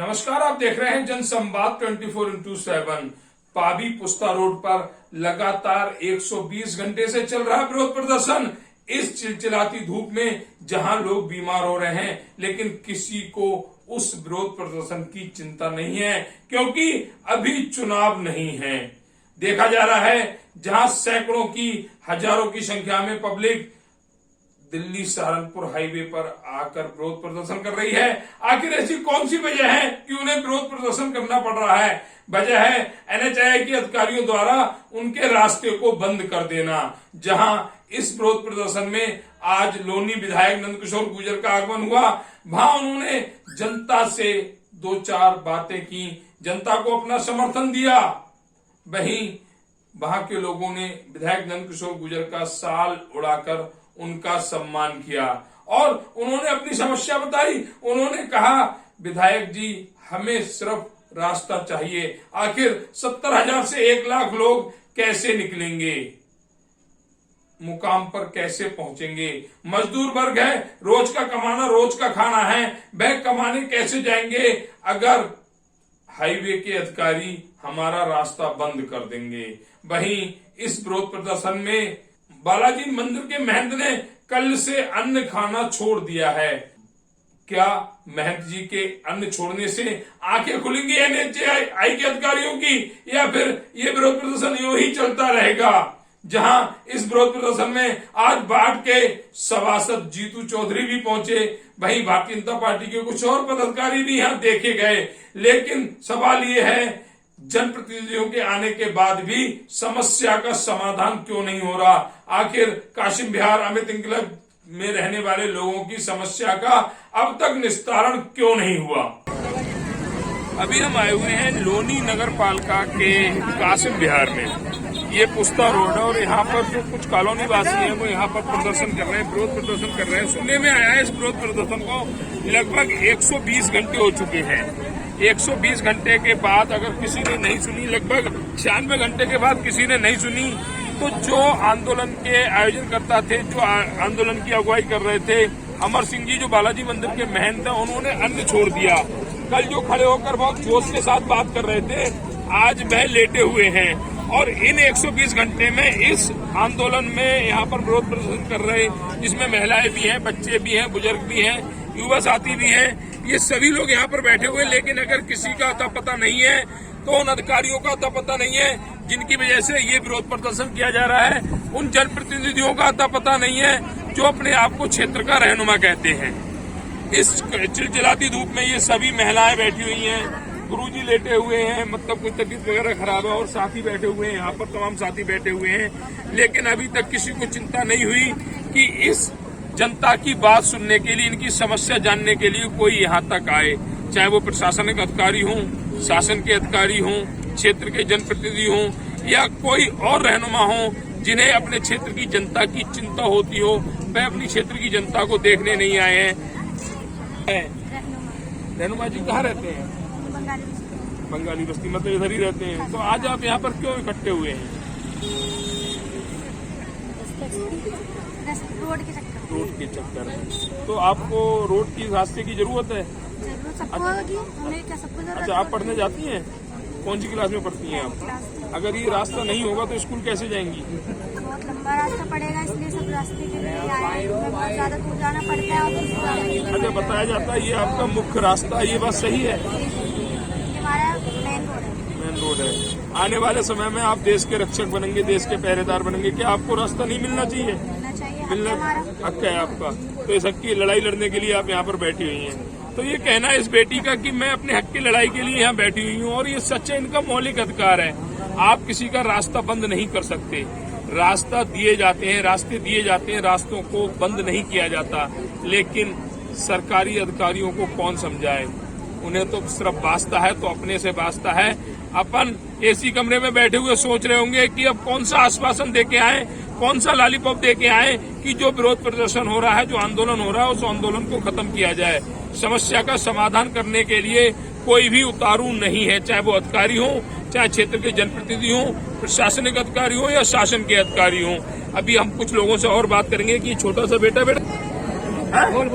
नमस्कार, आप देख रहे हैं जनसंवाद 24x7। पाबी पुस्ता रोड पर लगातार 120 घंटे से चल रहा विरोध प्रदर्शन। इस चिलचिलाती धूप में जहां लोग बीमार हो रहे हैं, लेकिन किसी को उस विरोध प्रदर्शन की चिंता नहीं है, क्योंकि अभी चुनाव नहीं है। देखा जा रहा है जहां सैकड़ों की हजारों की संख्या में पब्लिक दिल्ली सहारनपुर हाईवे पर आकर विरोध प्रदर्शन कर रही है। आखिर ऐसी कौन सी वजह है कि उन्हें विरोध प्रदर्शन करना पड़ रहा है? वजह है NHAI के अधिकारियों द्वारा उनके रास्ते को बंद कर देना। जहां इस विरोध प्रदर्शन में आज लोनी विधायक नंदकिशोर गुर्जर का आगमन हुआ, वहां उन्होंने जनता से दो चार बातें की, जनता को अपना समर्थन दिया। वहीं वहां के लोगों ने विधायक नंदकिशोर गुर्जर का शाल उड़ाकर उनका सम्मान किया और उन्होंने अपनी समस्या बताई। उन्होंने कहा, विधायक जी, हमें सिर्फ रास्ता चाहिए। आखिर 70,000 से 1 लाख लोग कैसे निकलेंगे, मुकाम पर कैसे पहुंचेंगे? मजदूर वर्ग है, रोज का कमाना, रोज का खाना है, वह कमाने कैसे जाएंगे अगर हाईवे के अधिकारी हमारा रास्ता बंद कर देंगे? वहीं इस विरोध प्रदर्शन में बालाजी मंदिर के महंत ने कल से अन्न खाना छोड़ दिया है। क्या महंत जी के अन्न छोड़ने से आंखें खुलेंगी NHAI के अधिकारियों की, या फिर ये विरोध प्रदर्शन यूं ही चलता रहेगा? जहां इस विरोध प्रदर्शन में आज बाट के सभासद जीतू चौधरी भी पहुंचे, वहीं भारतीय जनता पार्टी के कुछ और पदाधिकारी भी यहां देखे गए। लेकिन सवाल ये है, जनप्रतिनिधियों के आने के बाद भी समस्या का समाधान क्यों नहीं हो रहा? आखिर काशिम विहार अमित इंकलब में रहने वाले लोगों की समस्या का अब तक निस्तारण क्यों नहीं हुआ? अभी हम आए हुए हैं लोनी नगर पालिका के काशिम विहार में। ये पुस्ता रोड है और यहाँ पर जो कुछ कॉलोनी वासी हैं वो यहाँ पर प्रदर्शन कर रहे हैं, विरोध प्रदर्शन कर रहे हैं। सुनने में आया है इस विरोध प्रदर्शन को लगभग 120 घंटे हो चुके हैं। 120 घंटे के बाद अगर किसी ने नहीं सुनी, लगभग 96 घंटे के बाद किसी ने नहीं सुनी, तो जो आंदोलन के आयोजनकर्ता थे, जो आंदोलन की अगुवाई कर रहे थे, अमर सिंह जी जो बालाजी मंदिर के महंत हैं, उन्होंने अन्न छोड़ दिया। कल जो खड़े होकर बहुत जोश के साथ बात कर रहे थे, आज वह लेटे हुए हैं। और इन 120 घंटे में इस आंदोलन में यहाँ पर विरोध प्रदर्शन कर रहे, जिसमें महिलाएं भी हैं, बच्चे भी हैं, बुजुर्ग भी हैं, युवा साथी भी हैं, ये सभी लोग यहाँ पर बैठे हुए। लेकिन अगर किसी का अता पता नहीं है तो उन अधिकारियों का अता पता नहीं है जिनकी वजह से ये विरोध प्रदर्शन किया जा रहा है। उन जनप्रतिनिधियों का अता पता नहीं है जो अपने आप को क्षेत्र का रहनुमा कहते हैं। इस चिलचिलाती धूप में ये सभी महिलाएं बैठी हुई हैं, गुरुजी लेटे हुए हैं, मतलब कोई तबीयत वगैरह खराब है, और साथी बैठे हुए हैं, यहाँ पर तमाम साथी बैठे हुए हैं। लेकिन अभी तक किसी को चिंता नहीं हुई कि इस जनता की बात सुनने के लिए, इनकी समस्या जानने के लिए कोई यहाँ तक आए, चाहे वो प्रशासनिक अधिकारी हों, शासन के अधिकारी हों, क्षेत्र के जनप्रतिनिधि हों, या कोई और रहनुमा हों जिन्हें अपने क्षेत्र की जनता की चिंता होती हो। वह अपनी क्षेत्र की जनता को देखने नहीं आए हैं। रहनुमा जी कहाँ रहते हैं? बंगाली बस्ती, मतलब इधर ही रहते हैं। तो आज आप यहाँ पर क्यों इकट्ठे हुए हैं? रोड के चक्कर में। तो आपको रोड की रास्ते की जरूरत है? अच्छा, आप पढ़ने जाती हैं? कौन सी क्लास में पढ़ती हैं आप? अगर ये रास्ता नहीं होगा तो स्कूल कैसे जाएंगी? बहुत लंबा रास्ता पड़ेगा, इसलिए सब रास्ते के लिए आए, बहुत ज्यादा दूर जाना पड़ता है। अच्छा, बताया जाता है ये आपका मुख्य रास्ता, ये बात सही है? हमारा मेन रोड है। आने वाले समय में आप देश के रक्षक बनेंगे, देश के पहरेदार बनेंगे, क्या आपको रास्ता नहीं मिलना चाहिए? मिलना हक है आपका। तो इस हक की लड़ाई लड़ने के लिए आप यहाँ पर बैठी हुई हैं। तो ये कहना है इस बेटी का कि मैं अपने हक की लड़ाई के लिए यहाँ बैठी हुई हूँ, और ये सच है, इनका मौलिक अधिकार है। आप किसी का रास्ता बंद नहीं कर सकते। रास्ता दिए जाते हैं, रास्ते दिए जाते हैं, रास्तों को बंद नहीं किया जाता। लेकिन सरकारी अधिकारियों को कौन समझाए? उन्हें तो सिर्फ वास्ता है तो अपने से वास्ता है। अपन एसी कमरे में बैठे हुए सोच रहे होंगे कि अब कौन सा आश्वासन देके आए, कौन सा लॉलीपॉप देके आए कि जो विरोध प्रदर्शन हो रहा है, जो आंदोलन हो रहा है, उस आंदोलन को खत्म किया जाए। समस्या का समाधान करने के लिए कोई भी उतारू नहीं है, चाहे वो अधिकारी हो, चाहे क्षेत्र के जनप्रतिनिधि हो, प्रशासनिक अधिकारी हो, या शासन के अधिकारी हो। अभी हम कुछ लोगों से और बात करेंगे कि छोटा सा बेटा बोल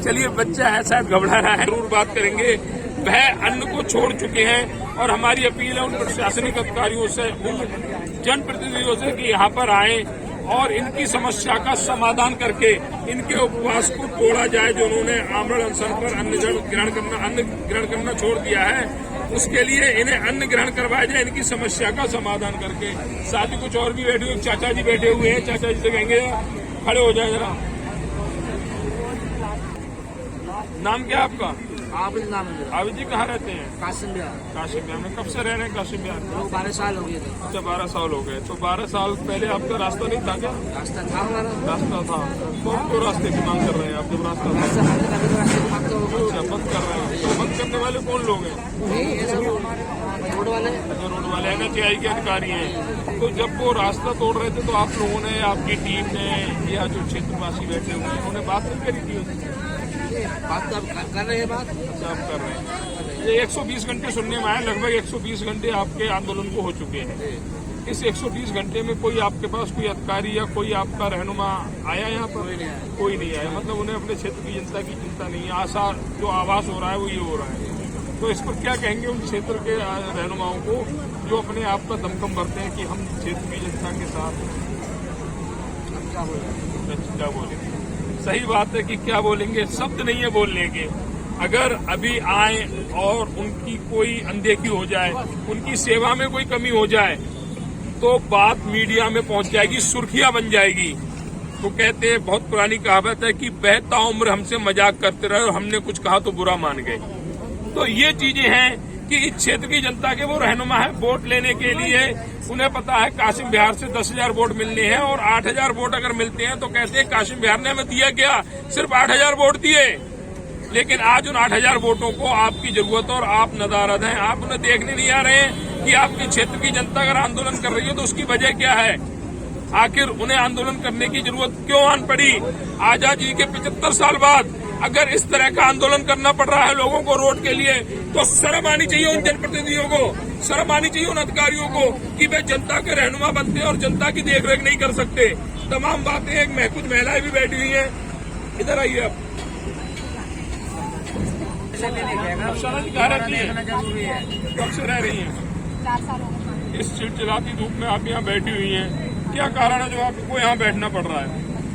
चलिए, बच्चा है शायद घबरा रहा है, जरूर बात करेंगे। वह अन्न को छोड़ चुके हैं और हमारी अपील है उन प्रशासनिक अधिकारियों से, उन जनप्रतिनिधियों से कि यहाँ पर आए और इनकी समस्या का समाधान करके इनके उपवास को तोड़ा जाए। जो उन्होंने आमरण अनशन पर अन्न ग्रहण करना छोड़ दिया है, उसके लिए इन्हें अन्न ग्रहण करवाया जाए, इनकी समस्या का समाधान करके। साथ ही कुछ और भी बैठे हुए, चाचा जी बैठे हुए हैं, चाचा जी से कहेंगे खड़े हो जाए जरा। नाम क्या है आपका? आबिद नाम है मेरा। आबिद जी कहाँ रहते हैं? कासिम बिहार। काशिम बिहार में। कब से रह रहे हैं काशिम बिहार? 12 साल हो गए थे। अच्छा, 12 साल हो गए। तो 12 साल पहले आपका रास्ता नहीं था क्या? रास्ता था हमारा। रास्ता था, तो रास्ते की मांग कर रहे हैं आप जब रास्ता था? रास्ता बंद कर रहे थे, मांगते हो अच्छा, बंद कर रहे हैं। तो बंद करने वाले कौन लोग हैं? नहीं, ये सब रोड वाले। अच्छा, रोड वाले NHAI के अधिकारी हैं। तो जब वो रास्ता तोड़ रहे थे तो आप लोगों ने, आपकी टीम ने या जो क्षेत्रवासी बैठे हुए हैं उन्होंने बात नहीं करी थी उससे? बात तो अब कर रहे हैं बात। अच्छा, आप कर रहे हैं। ये 120 घंटे सुनने में आया, लगभग 120 घंटे आपके आंदोलन को हो चुके हैं। इस 120 घंटे में कोई आपके पास कोई अधिकारी या कोई आपका रहनुमा आया यहाँ पर? कोई नहीं आया। मतलब उन्हें अपने क्षेत्र की जनता की चिंता नहीं है। आशा जो आवास हो रहा है वो ये हो रहा है। तो इस पर क्या कहेंगे उन क्षेत्र के रहनुमाओं को जो अपने आप का दमखम भरते हैं कि हम क्षेत्र की जनता के साथ? क्या बोलेंगे? सही बात है कि क्या बोलेंगे, शब्द नहीं है बोलने के। अगर अभी आए और उनकी कोई अनदेखी हो जाए, उनकी सेवा में कोई कमी हो जाए, तो बात मीडिया में पहुंच जाएगी, सुर्खियां बन जाएगी। तो कहते हैं, बहुत पुरानी कहावत है कि बहता उम्र हमसे मजाक करते रहे और हमने कुछ कहा तो बुरा मान गए। तो ये चीजें हैं कि इस क्षेत्र की जनता के वो रहनुमा है। वोट लेने के लिए उन्हें पता है काशिम बिहार से 10,000 वोट मिलने हैं और 8,000 वोट अगर मिलते हैं तो कहते हैं काशिम बिहार ने हमें दिया क्या, सिर्फ 8,000 वोट दिए। लेकिन आज उन 8,000 वोटों को आपकी जरूरत और आप नदारद हैं, आप उन्हें देखने नहीं आ रहे हैं कि आपके क्षेत्र की जनता अगर आंदोलन कर रही है तो उसकी वजह क्या है। आखिर उन्हें आंदोलन करने की जरूरत क्यों आन पड़ी? आजादी के 75 साल बाद अगर इस तरह का आंदोलन करना पड़ रहा है लोगों को रोड के लिए, तो शर्म आनी चाहिए उन जनप्रतिनिधियों को, शर्म आनी चाहिए उन अधिकारियों को कि वे जनता के रहनुमा बनते हैं और जनता की देखरेख नहीं कर सकते। तमाम बातें, एक कुछ महिलाएं भी बैठी हुई हैं, इधर आइए आप। अफसाना जी कहाँ रहती है? कब से रह रही है? 4 साल हो गए। इस चिलचिलाती धूप में आप यहाँ बैठी हुई हैं, क्या कारण है जो आपको यहाँ बैठना पड़ रहा है?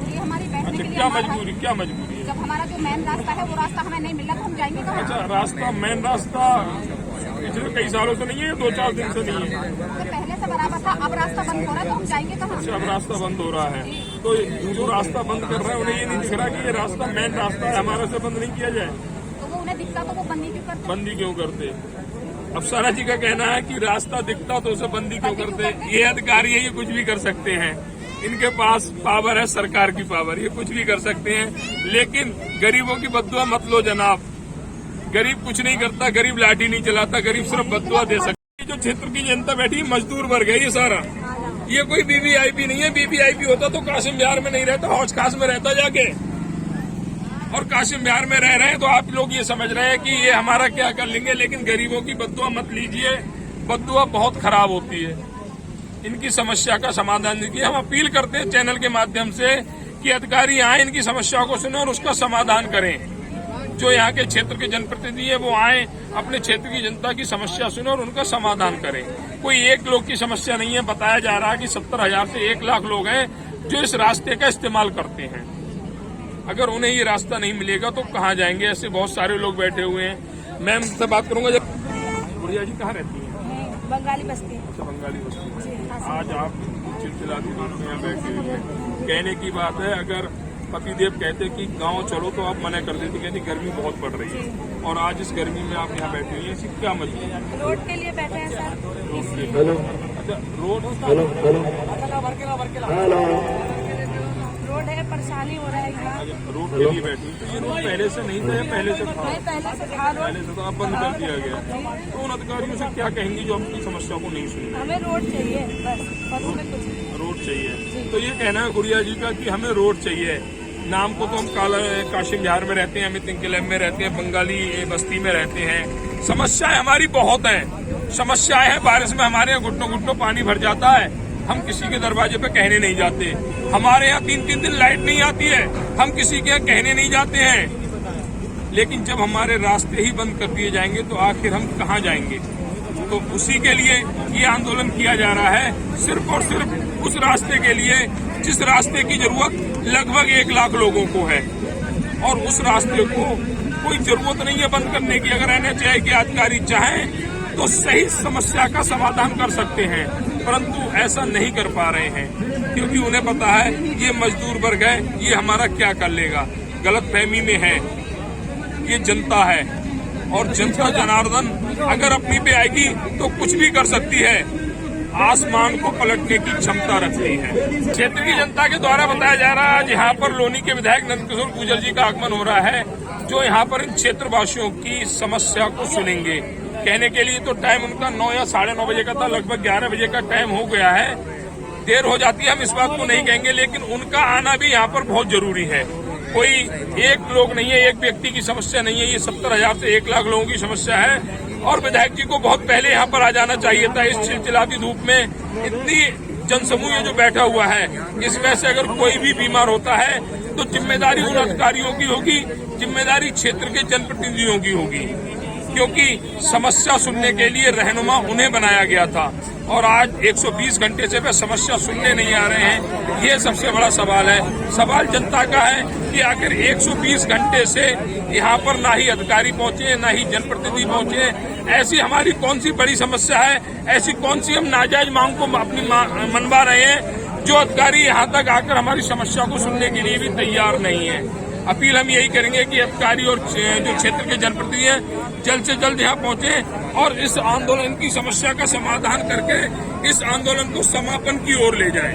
ये हमारी बैठने अच्छा, के लिए क्या हमारा- मजबूरी, क्या मजबूरी है? जब हमारा जो मेन रास्ता है वो रास्ता हमें नहीं मिला तो हम जाएंगे कहाँ? अच्छा, रास्ता, मेन रास्ता पिछले कई सालों से नहीं है, 2-4 दिन से नहीं है? तो पहले से बराबर था, अब रास्ता बंद हो रहा है तो हम जाएंगे कहाँ? अच्छा, अब रास्ता बंद हो रहा है। तो जो रास्ता बंद कर रहा है उन्हें ये नहीं दिख रहा कि ये रास्ता मेन रास्ता है, हमारे से बंद नहीं किया जाए? तो वो उन्हें दिखता तो वो बंदी क्यों करते? बंदी क्यों करते? अफसाना जी का कहना है कि रास्ता दिखता तो उसे बंदी क्यों करते? ये अधिकारी है, ये कुछ भी कर सकते हैं, इनके पास पावर है, सरकार की पावर, ये कुछ भी कर सकते हैं। लेकिन गरीबों की बद्दुआ मत लो जनाब, गरीब कुछ नहीं करता, गरीब लाठी नहीं चलाता, गरीब सिर्फ बद्दुआ दे सकता है। जो क्षेत्र की जनता बैठी मजदूर वर्ग है ये सारा, ये कोई BVIP नहीं है। BVIP होता तो काशिम बिहार में नहीं रहता, हौज खास में रहता जाके। और काशिम बिहार में रह रहे हैं तो आप लोग ये समझ रहे हैं कि ये हमारा क्या कर लेंगे। लेकिन गरीबों की बद्दुआ मत लीजिए, बद्दुआ बहुत खराब होती है। इनकी समस्या का समाधान दीजिए। हम अपील करते हैं चैनल के माध्यम से कि अधिकारी आए, इनकी समस्या को सुने और उसका समाधान करें। जो यहाँ के क्षेत्र के जनप्रतिनिधि है वो आए, अपने क्षेत्र की जनता की समस्या सुने और उनका समाधान करें। कोई एक लोग की समस्या नहीं है, बताया जा रहा है कि 70,000 से 1 लाख लोग हैं जो इस रास्ते का इस्तेमाल करते हैं। अगर उन्हें ये रास्ता नहीं मिलेगा तो कहाँ जाएंगे? ऐसे बहुत सारे लोग बैठे हुए हैं। मैं उनसे बात करूंगा। जब गुड़िया जी कहाँ रहती है? बंगाली बस्ती। अच्छा, बंगाली बस्ती। आज आप चिलचिलाती धूप में यहाँ बैठे हुए हैं। कहने की बात है, अगर पतिदेव कहते कि गांव चलो तो आप मना कर देती, कहती गर्मी बहुत पड़ रही है, और आज इस गर्मी में आप यहाँ बैठे हुई हैं, इसकी क्या मजबूरी है? रोड के लिए बैठे हैं सर। रोड के लिए? अच्छा, रोड है, परेशानी हो रहा है यहाँ। रोड के लिए बैठी। तो ये रोड पहले से नहीं था या पहले से था? नहीं, पहले से था रोड। पहले से तो अब बंद कर दिया गया। तो उन अधिकारियों से क्या कहेंगे जो अपनी समस्या को नहीं सुन रहे? हमें रोड चाहिए बस, और हमें कुछ नहीं। रोड चाहिए। तो ये कहना है गुड़िया जी का कि हमें रोड चाहिए। नाम को तो हम काशिम बिहार में रहते हैं, अमित इंकलैब में रहते हैं, बंगाली बस्ती में रहते हैं। समस्याएं हमारी बहुत हैं, समस्याएं हैं। बारिश में हमारे यहाँ घुटनों घुटनों पानी भर जाता है, हम किसी के दरवाजे पे कहने नहीं जाते। हमारे यहाँ 3-3 दिन लाइट नहीं आती है, हम किसी के यहाँ कहने नहीं जाते हैं। लेकिन जब हमारे रास्ते ही बंद कर दिए जाएंगे तो आखिर हम कहाँ जाएंगे। तो उसी के लिए ये आंदोलन किया जा रहा है, सिर्फ और सिर्फ उस रास्ते के लिए जिस रास्ते की जरूरत लगभग 1 लाख लोगों को है। और उस रास्ते को कोई जरूरत नहीं है बंद करने की। अगर NHAI के अधिकारी चाहें तो सही समस्या का समाधान कर सकते हैं, परंतु ऐसा नहीं कर पा रहे हैं क्योंकि उन्हें पता है ये मजदूर वर्ग है, ये हमारा क्या कर लेगा। गलतफहमी में है, ये जनता है और जनता जनार्दन अगर अपनी पे आएगी तो कुछ भी कर सकती है, आसमान को पलटने की क्षमता रखती है। क्षेत्र की जनता के द्वारा बताया जा रहा है आज यहाँ पर लोनी के विधायक नंदकिशोर गुर्जर जी का आगमन हो रहा है, जो यहाँ पर इन क्षेत्रवासियों की समस्या को सुनेंगे। कहने के लिए तो टाइम उनका 9 या 9:30 बजे का था, लगभग 11 बजे का टाइम हो गया है। देर हो जाती है हम इस बात को नहीं कहेंगे, लेकिन उनका आना भी यहाँ पर बहुत जरूरी है। कोई एक लोग नहीं है, एक व्यक्ति की समस्या नहीं है, ये 70,000 से 1 लाख लोगों की समस्या है। और विधायक जी को बहुत पहले यहाँ पर आ जाना चाहिए था। इस चिलचिलाती धूप में इतनी जनसमूह जो बैठा हुआ है, इसमें से अगर कोई भी बीमार होता है तो जिम्मेदारी उन अधिकारियों की होगी, जिम्मेदारी क्षेत्र के जनप्रतिनिधियों की होगी, क्योंकि समस्या सुनने के लिए रहनुमा उन्हें बनाया गया था। और आज 120 घंटे से वे समस्या सुनने नहीं आ रहे हैं। ये सबसे बड़ा सवाल है। सवाल जनता का है कि आखिर 120 घंटे से यहाँ पर ना ही अधिकारी पहुंचे, ना ही जनप्रतिनिधि पहुंचे। ऐसी हमारी कौन सी बड़ी समस्या है, ऐसी कौन सी हम नाजायज मांग को अपनी मनवा रहे हैं, जो अधिकारी यहाँ तक आकर हमारी समस्या को सुनने के लिए भी तैयार नहीं है। अपील हम यही करेंगे कि अधिकारी और जो क्षेत्र के जनप्रतिनिधि हैं जल्द से जल्द यहाँ पहुंचे और इस आंदोलन की समस्या का समाधान करके इस आंदोलन को समापन की ओर ले जाएं।